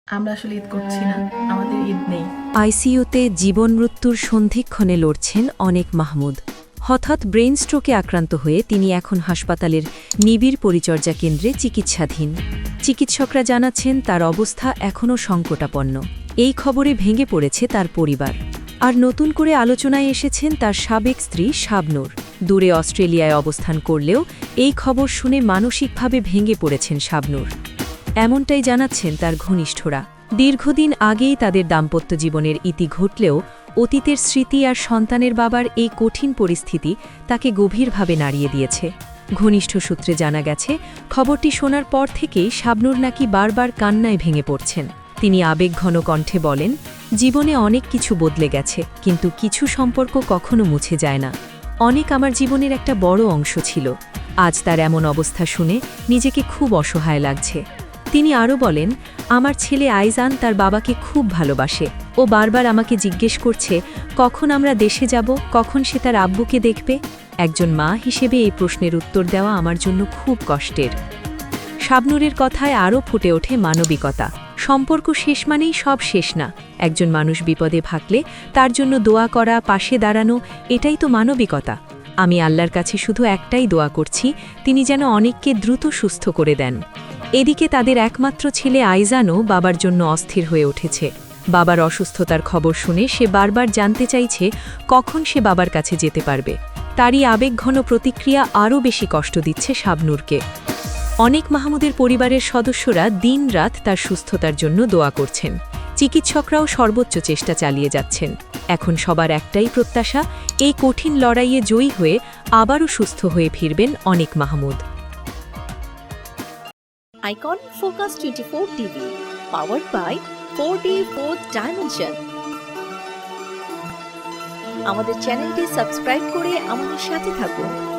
আমরা আসলে ঈদ করছি না, আমাদের ঈদ নেই। আইসিইউতে জীবন মৃত্যুর সন্ধিক্ষণে লড়ছেন অনেক মাহমুদ। হঠাৎ ব্রেইন স্ট্রোকে আক্রান্ত হয়ে তিনি এখন হাসপাতালের নিবিড় পরিচর্যা কেন্দ্রে চিকিৎসাধীন। চিকিৎসকরা জানাচ্ছেন তার অবস্থা এখনও সংকটাপন্ন। এই খবরে ভেঙে পড়েছে তার পরিবার। আর নতুন করে আলোচনায় এসেছেন তার সাবেক স্ত্রী শাবনূর। দূরে অস্ট্রেলিয়ায় অবস্থান করলেও এই খবর শুনে মানসিকভাবে ভেঙে পড়েছেন শাবনূর। এমনটাই জানাচ্ছেন তার ঘনিষ্ঠরা। দীর্ঘদিন আগেই তাদের দাম্পত্য জীবনের ইতি ঘটলেও অতীতের স্মৃতি আর সন্তানের বাবার এই কঠিন পরিস্থিতি তাকে গভীরভাবে নাড়িয়ে দিয়েছে। ঘনিষ্ঠ সূত্রে জানা গেছে, খবরটি শোনার পর থেকেই শাবনূর নাকি বারবার কান্নায় ভেঙে পড়ছেন। তিনি আবেগঘন কণ্ঠে বলেন, জীবনে অনেক কিছু বদলে গেছে, কিন্তু কিছু সম্পর্ক কখনো মুছে যায় না। অনেক আমার জীবনের একটা বড় অংশ ছিল। আজ তার এমন অবস্থা শুনে নিজেকে খুব অসহায় লাগছে। তিনি আরও বলেন, আমার ছেলে আইজান তার বাবাকে খুব ভালোবাসে। ও বারবার আমাকে জিজ্ঞেস করছে কখন আমরা দেশে যাব, কখন সে তার আব্বুকে দেখবে। একজন মা হিসেবে এই প্রশ্নের উত্তর দেওয়া আমার জন্য খুব কষ্টের। শাবনূরের কথায় আরও ফুটে ওঠে মানবিকতা। সম্পর্ক শেষ মানেই সব শেষ না। একজন মানুষ বিপদে ভাগলে তার জন্য দোয়া করা, পাশে দাঁড়ানো, এটাই তো মানবিকতা। আমি আল্লাহর কাছে শুধু একটাই দোয়া করছি, তিনি যেন অনেককে দ্রুত সুস্থ করে দেন। এদিকে তাদের একমাত্র ছেলে আইজানও বাবার জন্য অস্থির হয়ে উঠেছে। বাবার অসুস্থতার খবর শুনে সে বারবার জানতে চাইছে কখন সে বাবার কাছে যেতে পারবে। তারই আবেগঘন প্রতিক্রিয়া আরও বেশি কষ্ট দিচ্ছে শাবনূরকে। অনেক মাহমুদের পরিবারের সদস্যরা দিনরাত তার সুস্থতার জন্য দোয়া করছেন। চিকিৎসকরাও সর্বোচ্চ চেষ্টা চালিয়ে যাচ্ছেন। এখন সবার একটাই প্রত্যাশা, এই কঠিন লড়াইয়ে জয়ী হয়ে আবারও সুস্থ হয়ে ফিরবেন অনেক Mahmud. Icon Focus 24 TV, powered by 4D Fourth Dimension. আমাদের চ্যানেলটি সাবস্ক্রাইব করে আমাদের সাথে থাকুন।